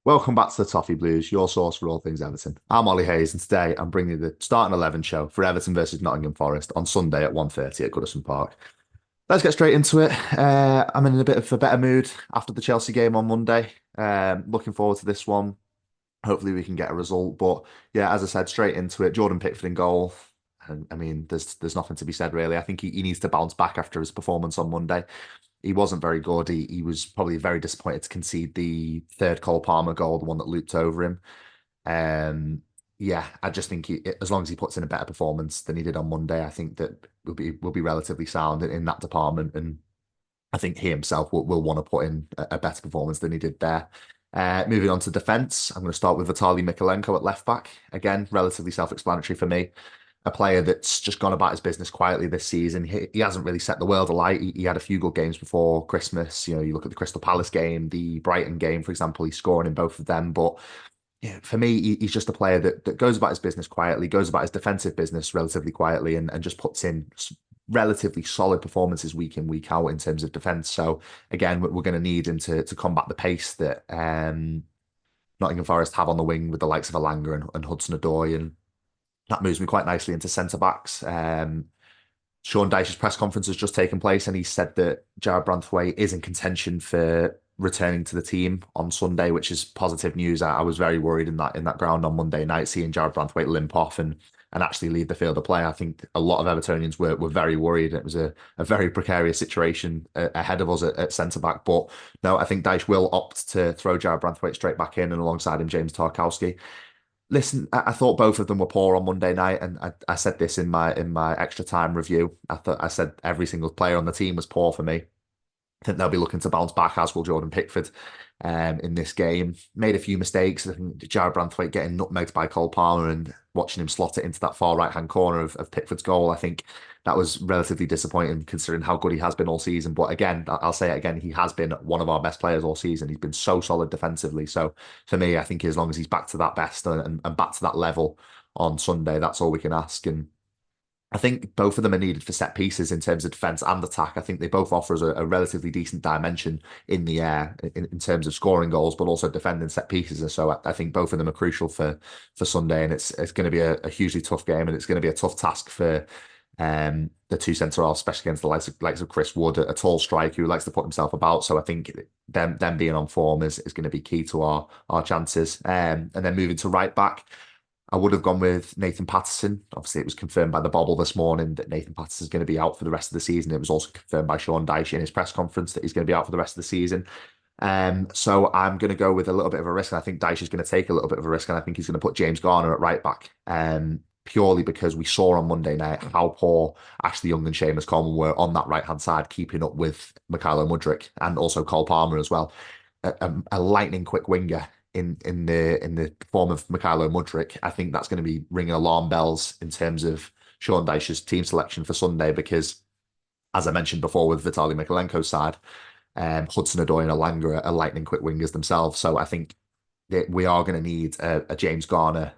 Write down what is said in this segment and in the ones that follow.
Welcome back to the Toffee Blues, your source for all things Everton. I'm Ollie Hayes, and today I'm bringing you the starting 11 show for Everton versus Nottingham Forest on Sunday at 1:30 at Goodison Park. Let's get straight into it. I'm in a bit of a better mood after the Chelsea game on Monday. Looking forward to this one. Hopefully we can get a result. But yeah, as I said, straight into it. Jordan Pickford in goal. And I mean, there's nothing to be said really. I think he needs to bounce back after his performance on Monday. He wasn't very good. He was probably very disappointed to concede the third Cole Palmer goal, the one that looped over him. Um, yeah, I just think as long as he puts in a better performance than he did on Monday, I think that will be relatively sound in that department. And I think he himself will want to put in a better performance than he did there. Moving on to defence, I'm going to start with Vitaly Mykolenko at left back. Again, relatively self-explanatory for me. A player that's just gone about his business quietly this season. He hasn't really set the world alight. He had a few good games before Christmas. You know, you look at the Crystal Palace game, the Brighton game, for example, he's scoring in both of them. But yeah, for me, he's just a player that goes about his business quietly, goes about his defensive business relatively quietly, and just puts in relatively solid performances week in, week out in terms of defence. So again, we're going to need him to combat the pace that Nottingham Forest have on the wing with the likes of Alanga and Hudson-Odoi, and that moves me quite nicely into centre backs. Sean Dyche's press conference has just taken place, and he said that Jared Branthwaite is in contention for returning to the team on Sunday, which is positive news. I was very worried in that ground on Monday night, seeing Jared Branthwaite limp off and actually leave the field of play. I think a lot of Evertonians were very worried. It was a very precarious situation ahead of us at centre back. But no, I think Dyche will opt to throw Jared Branthwaite straight back in, and alongside him, James Tarkowski. Listen, I thought both of them were poor on Monday night, and I said this in my extra time review. I said every single player on the team was poor for me. I think they'll be looking to bounce back, as will Jordan Pickford in this game. Made a few mistakes. I think Jared Branthwaite getting nutmegged by Cole Palmer and watching him slot it into that far right-hand corner of Pickford's goal. I think that was relatively disappointing considering how good he has been all season. But again, I'll say it again, he has been one of our best players all season. He's been so solid defensively. So for me, I think as long as he's back to that best and back to that level on Sunday, that's all we can ask. And I think both of them are needed for set pieces in terms of defence and attack. I think they both offer us a relatively decent dimension in the air in terms of scoring goals, but also defending set pieces. And so I think both of them are crucial for Sunday. And it's going to be a hugely tough game, and it's going to be a tough task for the two centre halves, especially against the likes of Chris Wood, a tall striker who likes to put himself about. So I think them being on form is going to be key to our chances. And then moving to right back. I would have gone with Nathan Patterson. Obviously, it was confirmed by the Bobble this morning that Nathan Patterson is going to be out for the rest of the season. It was also confirmed by Sean Dyche in his press conference that he's going to be out for the rest of the season. So I'm going to go with a little bit of a risk, and I think Dyche is going to take a little bit of a risk, and I think he's going to put James Garner at right back. Purely because we saw on Monday night how poor Ashley Young and Seamus Coleman were on that right-hand side, keeping up with Mykhailo Mudryk and also Cole Palmer as well. A lightning quick winger in the form of Mykhailo Mudryk. I think that's going to be ringing alarm bells in terms of Sean Dyche's team selection for Sunday, because as I mentioned before with Vitaly Mykolenko's side, Hudson-Odoi and Alanga are lightning quick wingers themselves. So I think that we are going to need a James Garner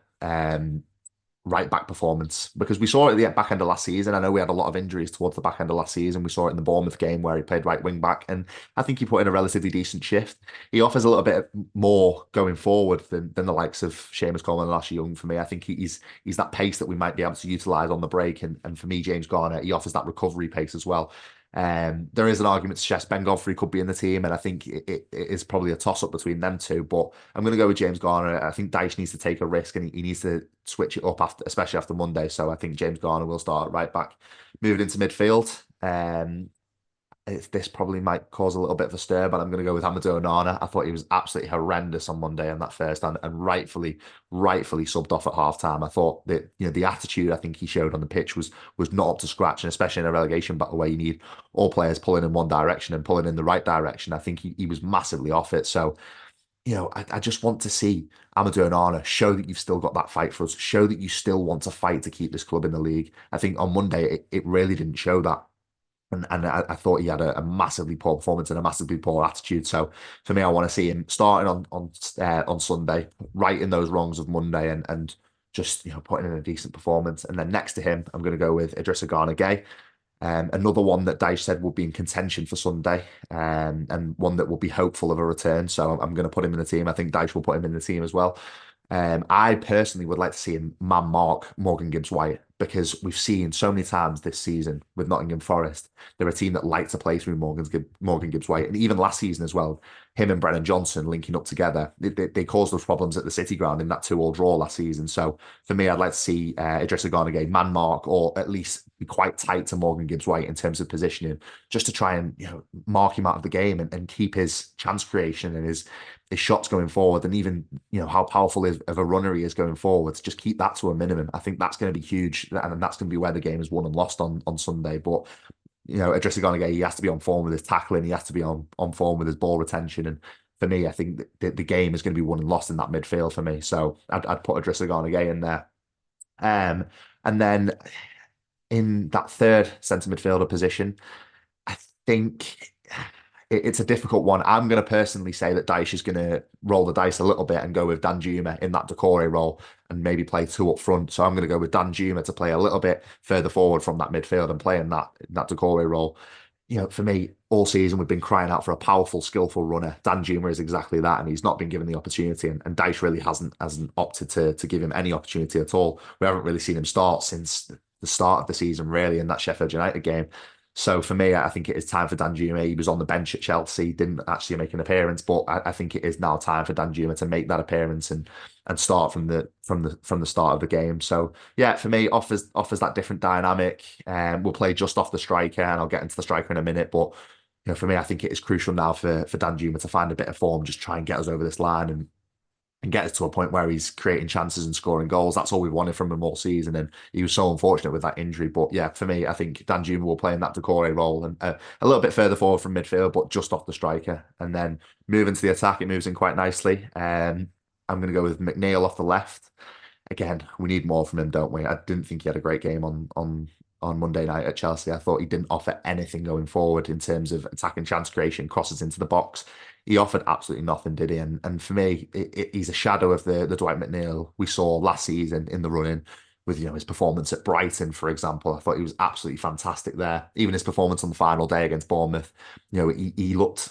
right back performance, because we saw it at the back end of last season. I know we had a lot of injuries towards the back end of last season. We saw it in the Bournemouth game where he played right wing back, and I think he put in a relatively decent shift. He offers a little bit more going forward than the likes of Seamus Coleman and Ashley Young for me. I think he's that pace that we might be able to utilise on the break, and for me, James Garner, he offers that recovery pace as well. There is an argument to suggest Ben Godfrey could be in the team, and I think it is probably a toss-up between them two. But I'm going to go with James Garner. I think Dyche needs to take a risk, and he needs to switch it up after, especially after Monday. So I think James Garner will start at right back. Moving into midfield, this probably might cause a little bit of a stir, but I'm going to go with Amadou Onana. I thought he was absolutely horrendous on Monday in that first, and rightfully subbed off at half time. I thought that the attitude I think he showed on the pitch was not up to scratch, and especially in a relegation battle where you need all players pulling in one direction and pulling in the right direction. I think he was massively off it. So I just want to see Amadou Onana show that you've still got that fight for us, show that you still want to fight to keep this club in the league. I think on Monday it really didn't show that. And I thought he had a massively poor performance and a massively poor attitude. So for me, I want to see him starting on Sunday, right in those wrongs of Monday, and just putting in a decent performance. And then next to him, I'm going to go with Idrissa Gana Gueye. Another one that Dyche said will be in contention for Sunday, and one that will be hopeful of a return. So I'm going to put him in the team. I think Dyche will put him in the team as well. I personally would like to see him man mark Morgan Gibbs-White because we've seen so many times this season with Nottingham Forest, they're a team that like to play through Morgan Gibbs-White, and even last season as well, him and Brennan Johnson linking up together, they caused us problems at the City Ground in that 2-2 draw last season. So for me, I'd like to see Idrissa Gana Gueye man mark or at least be quite tight to Morgan Gibbs-White in terms of positioning, just to try and mark him out of the game and keep his chance creation and his shots going forward, and even how powerful of a runner he is going forward. Just keep that to a minimum. I think that's going to be huge, and that's going to be where the game is won and lost on Sunday. But Idrissa Gana Gueye, he has to be on form with his tackling. He has to be on form with his ball retention. And for me, I think the game is going to be won and lost in that midfield for me. So I'd put Idrissa Gana Gueye in there. And then in that third centre midfielder position, I think it's a difficult one. I'm going to personally say that Dyche is going to roll the dice a little bit and go with Danjuma in that Decore role and maybe play two up front. So I'm going to go with Danjuma to play a little bit further forward from that midfield and play in that Decore role. For me, all season we've been crying out for a powerful, skillful runner. Danjuma is exactly that, and he's not been given the opportunity. And Dyche really hasn't opted to give him any opportunity at all. We haven't really seen him start since the start of the season, really, in that Sheffield United game. So for me, I think it is time for Danjuma. He was on the bench at Chelsea, didn't actually make an appearance, but I think it is now time for Danjuma to make that appearance and start from the start of the game. So yeah, for me, offers that different dynamic. We'll play just off the striker, and I'll get into the striker in a minute. But for me, I think it is crucial now for Danjuma to find a bit of form, just try and get us over this line and get us to a point where he's creating chances and scoring goals. That's all we wanted from him all season, and he was so unfortunate with that injury. But yeah, for me, I think Danjuma will play in that Decore role and a little bit further forward from midfield, but just off the striker. And then moving to the attack, it moves in quite nicely. I'm going to go with McNeil off the left. Again, we need more from him, don't we? I didn't think he had a great game on Monday night at Chelsea. I thought he didn't offer anything going forward in terms of attacking chance creation, crosses into the box. He offered absolutely nothing, did he? And for me, he's a shadow of the Dwight McNeil we saw last season in the running with his performance at Brighton, for example. I thought he was absolutely fantastic there. Even his performance on the final day against Bournemouth, he looked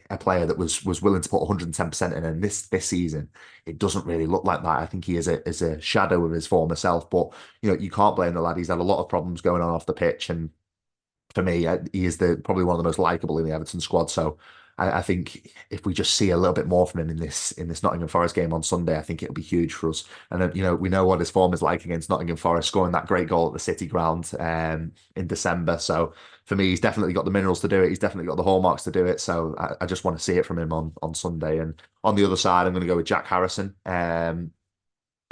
a player that was willing to put 110% in. And this season, it doesn't really look like that. I think he is a shadow of his former self. But you can't blame the lad. He's had a lot of problems going on off the pitch, and for me, he is probably one of the most likable in the Everton squad. So I think if we just see a little bit more from him in this Nottingham Forest game on Sunday, I think it'll be huge for us. And we know what his form is like against Nottingham Forest, scoring that great goal at the City Ground in December. So for me, he's definitely got the minerals to do it. He's definitely got the hallmarks to do it. So I just want to see it from him on Sunday. And on the other side, I'm going to go with Jack Harrison.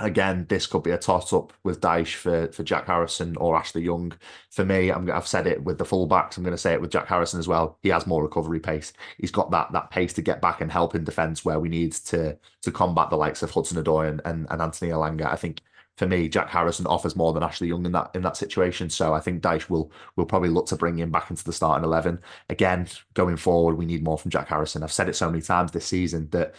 Again, this could be a toss-up with Dyche for Jack Harrison or Ashley Young. For me, I've said it with the fullbacks. I'm going to say it with Jack Harrison as well. He has more recovery pace. He's got that pace to get back and help in defence where we need to combat the likes of Hudson-Odoi and Anthony Elanga. I think for me, Jack Harrison offers more than Ashley Young in that situation. So I think Dyche will probably look to bring him back into the starting 11. Again, going forward, we need more from Jack Harrison. I've said it so many times this season that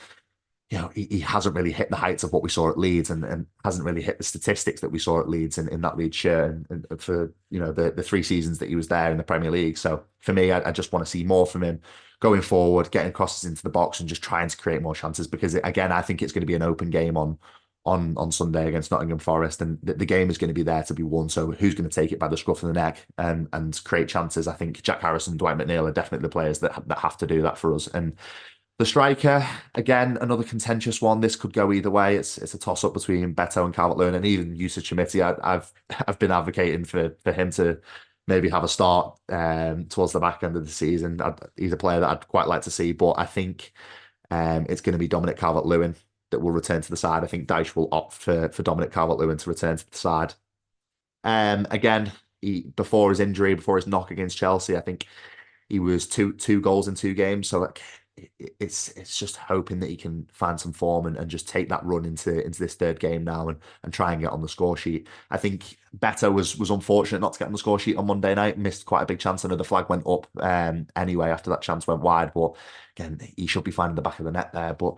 he hasn't really hit the heights of what we saw at Leeds and hasn't really hit the statistics that we saw at Leeds in that Leeds shirt and for the 3 seasons that he was there in the Premier League. So for me, I just want to see more from him going forward, getting crosses into the box and just trying to create more chances because again, I think it's going to be an open game on Sunday against Nottingham Forest, and the game is going to be there to be won. So who's going to take it by the scruff of the neck and create chances? I think Jack Harrison, Dwight McNeil are definitely the players that have to do that for us. And the striker, again, another contentious one. This could go either way. It's a toss up between Beto and Calvert-Lewin, and even Yusuf Chamiti. I've been advocating for him to maybe have a start towards the back end of the season. He's a player that I'd quite like to see, but I think it's going to be Dominic Calvert-Lewin that will return to the side. I think Dyche will opt for Dominic Calvert-Lewin to return to the side. Again, before his injury, before his knock against Chelsea, I think he was two goals in 2 games. So it's just hoping that he can find some form and just take that run into this 3rd game now and try and get on the score sheet. I think Beto was unfortunate not to get on the score sheet on Monday night, missed quite a big chance. I know the flag went up anyway after that chance went wide, but again, he should be finding the back of the net there. But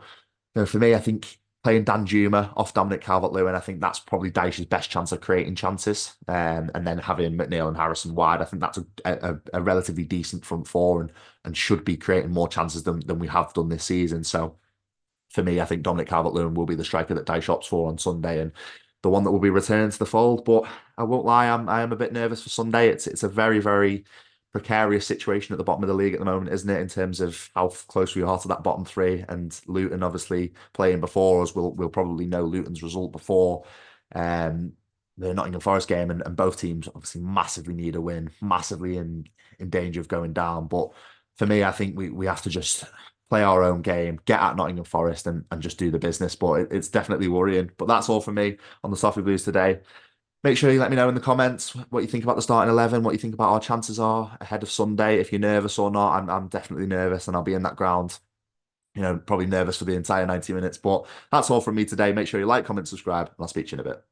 for me, I think playing Dan Juma off Dominic Calvert-Lewin, I think that's probably Dyche's best chance of creating chances. And then having McNeil and Harrison wide, I think that's a relatively decent front four and should be creating more chances than we have done this season. So for me, I think Dominic Calvert-Lewin will be the striker that Dyche opts for on Sunday and the one that will be returned to the fold. But I won't lie, I am a bit nervous for Sunday. It's a very, very precarious situation at the bottom of the league at the moment, isn't it? In terms of how close we are to that bottom three, and Luton obviously playing before us. We'll probably know Luton's result before um, the Nottingham Forest game, and both teams obviously massively need a win, massively in danger of going down. But for me, I think we have to just play our own game, get at Nottingham Forest, and just do the business. But it's definitely worrying. But that's all for me on the Toffee Blues today. Make sure you let me know in the comments what you think about the starting 11, what you think about our chances are ahead of Sunday. If you're nervous or not, I'm definitely nervous, and I'll be in that ground, probably nervous for the entire 90 minutes. But that's all from me today. Make sure you like, comment, subscribe, and I'll speak to you in a bit.